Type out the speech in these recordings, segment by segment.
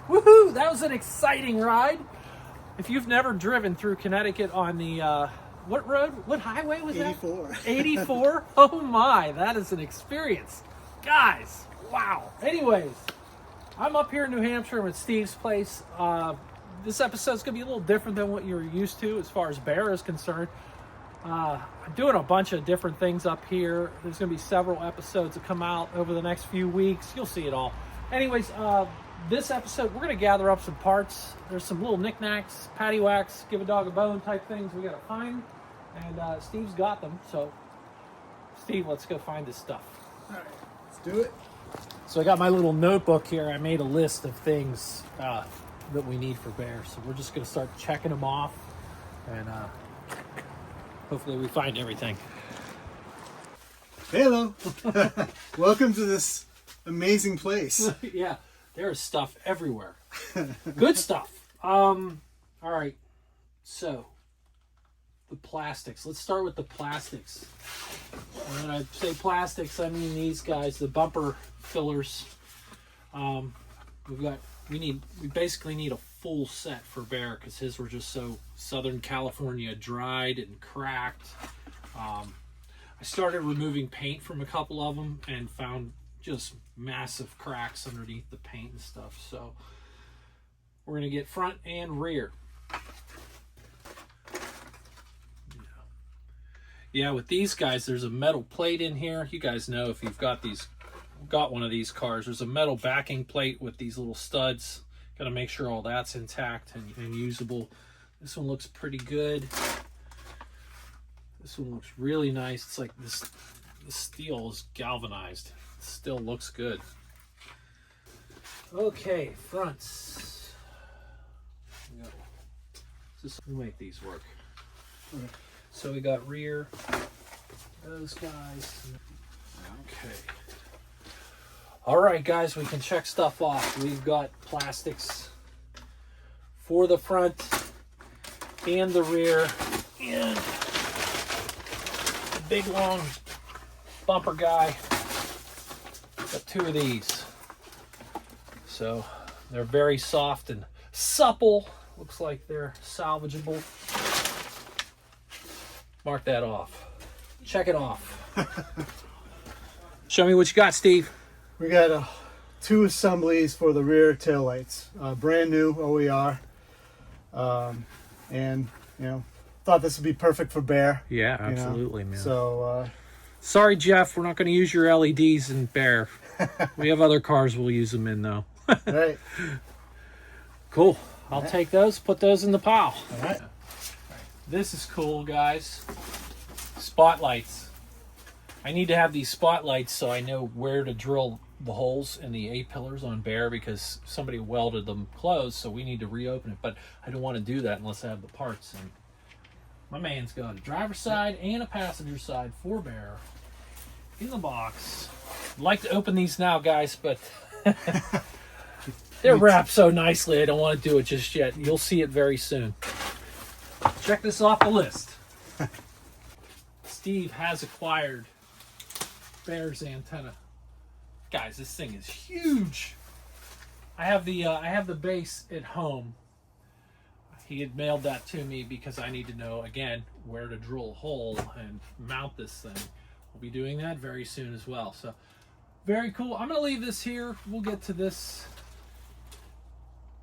Woohoo! That was an exciting ride. If you've never driven through Connecticut on the, what road? What highway was 84. that? 84? Oh my, that is an experience. Guys, wow. Anyways, I'm up here in New Hampshire at Steve's place. This episode's going to be a little different than what you're used to as far as bear is concerned. I'm doing a bunch of different things up here. There's going to be several episodes that come out over the next few weeks. You'll see it all. Anyways, this episode, we're going to gather up some parts. There's some little knickknacks, patty whacks, give a dog a bone type things we got to find. And Steve's got them. So, Steve, let's go find this stuff. All right, let's do it. So I got my little notebook here. I made a list of things that we need for bears. So we're just going to start checking them off. And hopefully we find everything. Hello. Welcome to this amazing place. Yeah, there's stuff everywhere. Good stuff. All right. So the plastics. Let's start with the plastics. And when I say plastics, I mean these guys, the bumper fillers. We basically need a full set for bear because his were just so Southern California dried and cracked. I started removing paint from a couple of them and found just massive cracks underneath the paint and stuff. So we're going to get front and rear. Yeah, with these guys, there's a metal plate in here. You guys know if you've got one of these cars, there's a metal backing plate with these little studs. Got to make sure all that's intact and usable. This one looks pretty good. This one looks really nice. It's like this steel is galvanized. It still looks good. Okay, fronts. We'll make these work. Okay. So we got rear, those guys. Okay. All right, guys, we can check stuff off. We've got plastics for the front and the rear, and the big long bumper guy. Got two of these. So they're very soft and supple. Looks like they're salvageable. Mark that off. Check it off. Show me what you got, Steve. We got two assemblies for the rear taillights. Brand new OER. And, thought this would be perfect for bear. Yeah, absolutely, man. So, sorry, Jeff, we're not going to use your LEDs in bear. We have other cars we'll use them in, though. Right. Cool. I'll take those, put those in the pile. All right. This is cool, guys. Spotlights. I need to have these spotlights so I know where to drill the holes in the A-pillars on bear because somebody welded them closed, so we need to reopen it. But I don't want to do that unless I have the parts. And my man's got a driver's side and a passenger side for bear in the box. I'd like to open these now, guys, but they're wrapped so nicely I don't want to do it just yet. You'll see it very soon. Check this off the list. Steve has acquired bear's antenna. Guys, this thing is huge. I have the base at home. He had mailed that to me because I need to know again where to drill a hole and mount this thing. We'll be doing that very soon as well. So very cool. I'm gonna leave this here. We'll get to this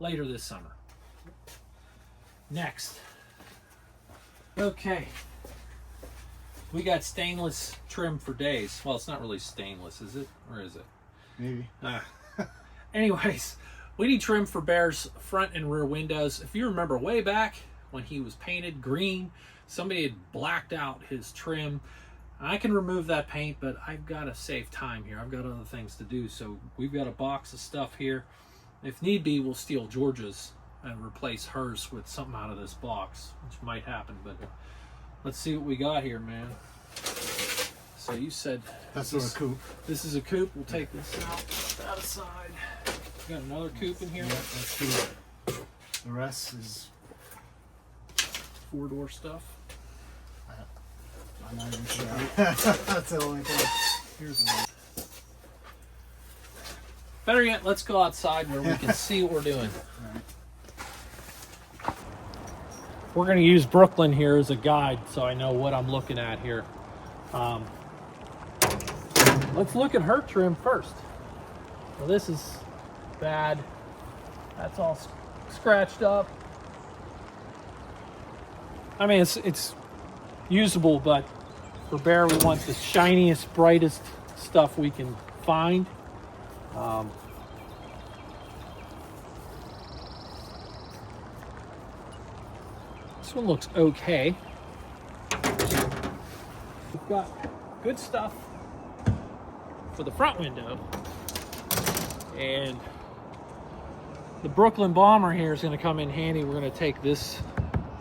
later this summer. Next. Okay. We got stainless trim for days. Well, it's not really stainless, is it? Or is it? Maybe. Anyways, we need trim for bear's front and rear windows. If you remember way back when he was painted green, somebody had blacked out his trim. I can remove that paint, but I've got to save time here. I've got other things to do. So we've got a box of stuff here. If need be, we'll steal Georgia's and replace hers with something out of this box, which might happen, but let's see what we got here, man. So you said that's a coupe. This is a coupe. We'll take this out, put that aside. We got another coupe in here. Yeah, that's true. The rest is four-door stuff. I'm not even sure. That's the only thing. Here's one. Better yet, let's go outside where we can see what we're doing. We're going to use Brooklyn here as a guide so I know what I'm looking at here. Let's look at her trim first. Well, this is bad. That's all scratched up. I mean, it's usable, but for Bear, we want the shiniest, brightest stuff we can find. This one looks okay. We've got good stuff for the front window, and the Brooklyn Bomber here is going to come in handy. We're going to take this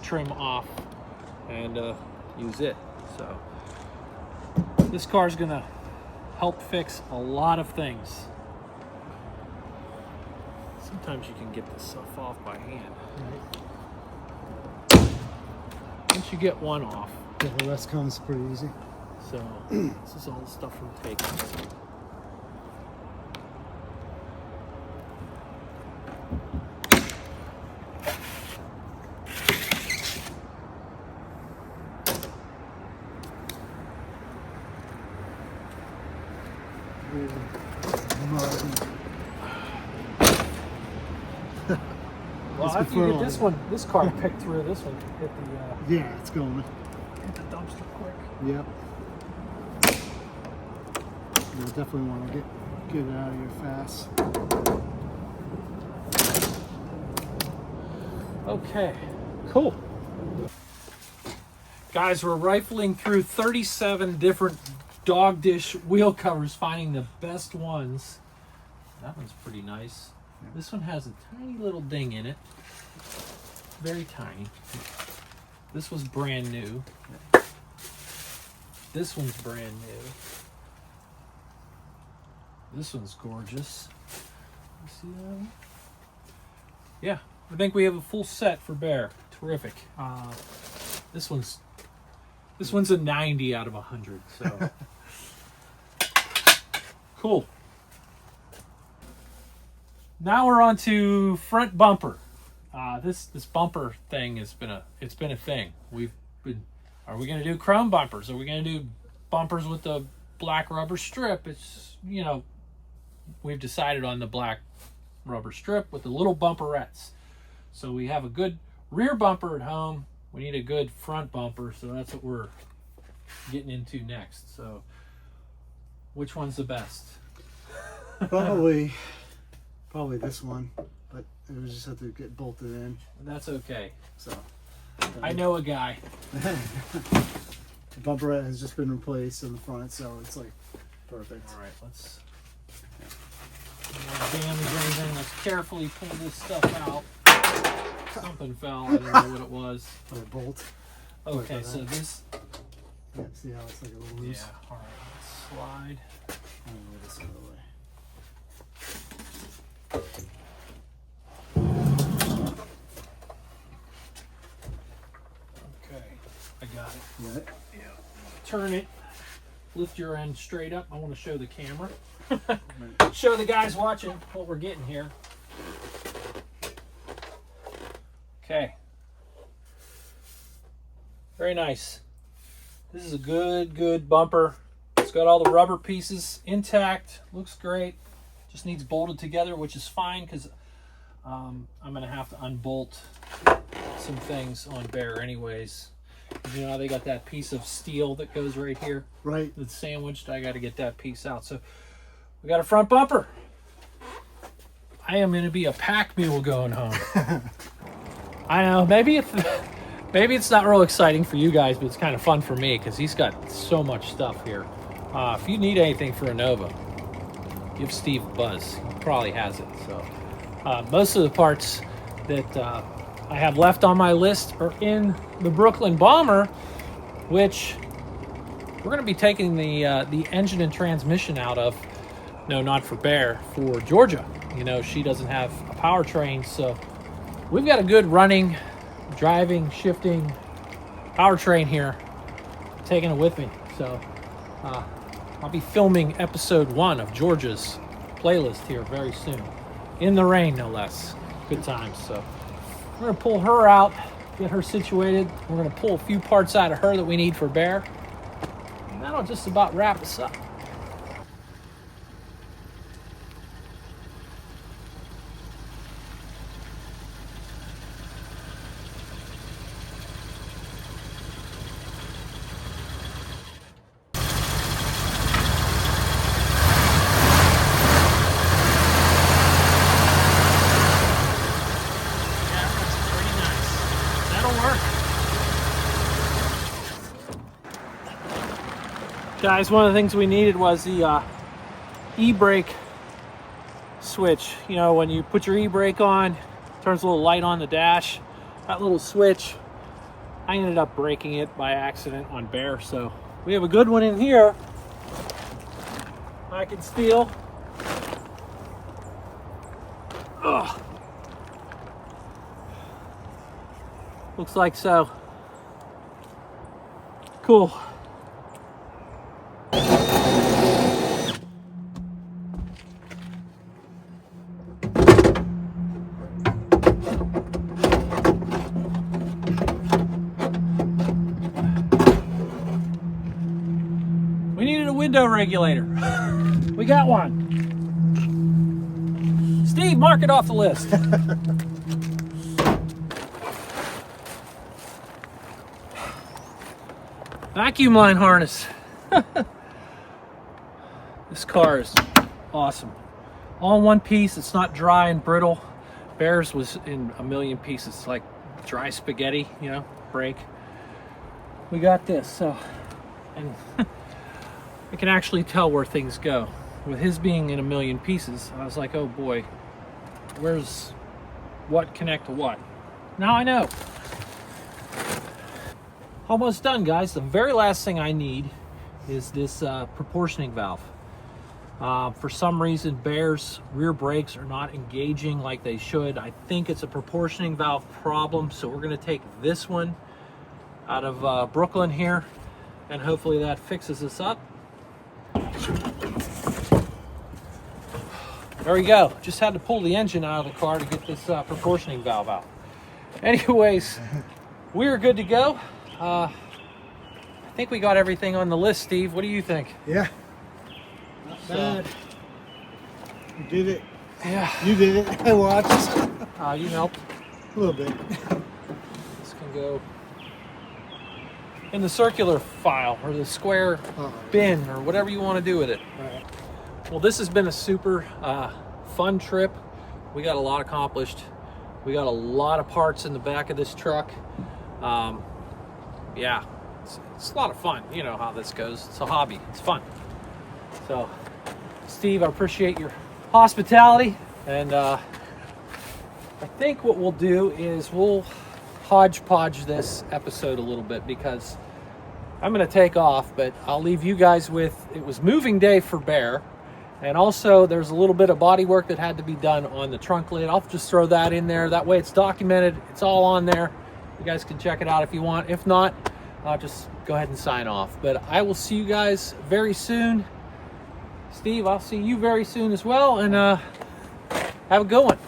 trim off and use it. So this car is going to help fix a lot of things. Sometimes you can get this stuff off by hand. Once you get one off, Yeah, the rest comes pretty easy. so this is all the stuff from taking. Well, after you get this car picked through, this one can hit the Yeah, it's going. hit the dumpster quick. Yep. You definitely want to get it out of here fast. Okay, cool. Guys, we're rifling through 37 different dog dish wheel covers, finding the best ones. That one's pretty nice. This one has a tiny little ding in it. Very tiny. This was brand new. This one's brand new. This one's gorgeous. You see that one? Yeah, I think we have a full set for Bear. Terrific. This one's a 90 out of 100. So cool. Now we're on to front bumper. This bumper thing has been a thing. Are we going to do chrome bumpers? Are we going to do bumpers with the black rubber strip? It's, we've decided on the black rubber strip with the little bumperettes. So we have a good rear bumper at home. We need a good front bumper, so that's what we're getting into next. So which one's the best? Probably this one, but it was just have to get bolted in. That's okay. So I know a guy. the bumperette has just been replaced in the front, so it's like perfect. All right, let's not damage anything. Let's carefully pull this stuff out. Something fell. I don't know what it was. Or a bolt. Okay, so this. Yeah, see how it's like a little loose. Yeah. All right. Let's slide. I'm gonna move this out of the way. Okay, I got it. You got it? Yeah. Turn it. Lift your end straight up. I want to show the camera. Show the guys watching what we're getting here. Okay. Very nice. This is a good bumper. It's got all the rubber pieces intact. Looks great. Just needs bolted together, which is fine because I'm going to have to unbolt some things on Bear anyways. You know, they got that piece of steel that goes right here. Right. That's sandwiched. I got to get that piece out. So we got a front bumper. I am going to be a pack mule going home. I know, maybe it's not real exciting for you guys, but it's kind of fun for me because he's got so much stuff here. If you need anything for a Nova, give Steve a buzz. He probably has it. So most of the parts that I have left on my list are in the Brooklyn Bomber, which we're going to be taking the engine and transmission out of. No, not for Bear, for Georgia. You know, she doesn't have a powertrain, so we've got a good running, driving, shifting powertrain here. I'm taking it with me. So I'll be filming episode 1 of Georgia's playthrough playlist here very soon. In the rain, no less. Good times. So we're gonna pull her out, get her situated. We're gonna pull a few parts out of her that we need for Bear. And that'll just about wrap us up. Guys, one of the things we needed was the e-brake switch. You know, when you put your e-brake on, turns a little light on the dash. That little switch, I ended up breaking it by accident on Bear. So we have a good one in here. I can steal. Ugh. Looks like so. Cool. We needed a window regulator. We got one. Steve, mark it off the list. Vacuum line harness. This car is awesome. All in one piece. It's not dry and brittle. Bear's was in a million pieces, like dry spaghetti, you know, brake. We got this, so, and I can actually tell where things go. With his being in a million pieces, I was like, oh boy, where's what connect to what? Now I know. Almost done, guys. The very last thing I need is this proportioning valve. For some reason, Bear's rear brakes are not engaging like they should. I think it's a proportioning valve problem, so we're going to take this one out of Brooklyn here, and hopefully that fixes us up. There we go. Just had to pull the engine out of the car to get this proportioning valve out. Anyways, we're good to go. I think we got everything on the list, Steve. What do you think? Yeah. Not bad. You did it. Yeah. You did it. I watched. You helped. A little bit. This can go in the circular file or the square bin or whatever you want to do with it. Right. Well, this has been a super fun trip. We got a lot accomplished. We got a lot of parts in the back of this truck. Yeah, it's a lot of fun. You know how this goes. It's a hobby. It's fun. So, Steve, I appreciate your hospitality. And I think what we'll do is we'll hodgepodge this episode a little bit because I'm going to take off, but I'll leave you guys with, it was moving day for Bear. And also there's a little bit of body work that had to be done on the trunk lid. I'll just throw that in there. That way it's documented. It's all on there. You guys can check it out if you want. If not, I'll just go ahead and sign off. But I will see you guys very soon. Steve, I'll see you very soon as well. And have a good one.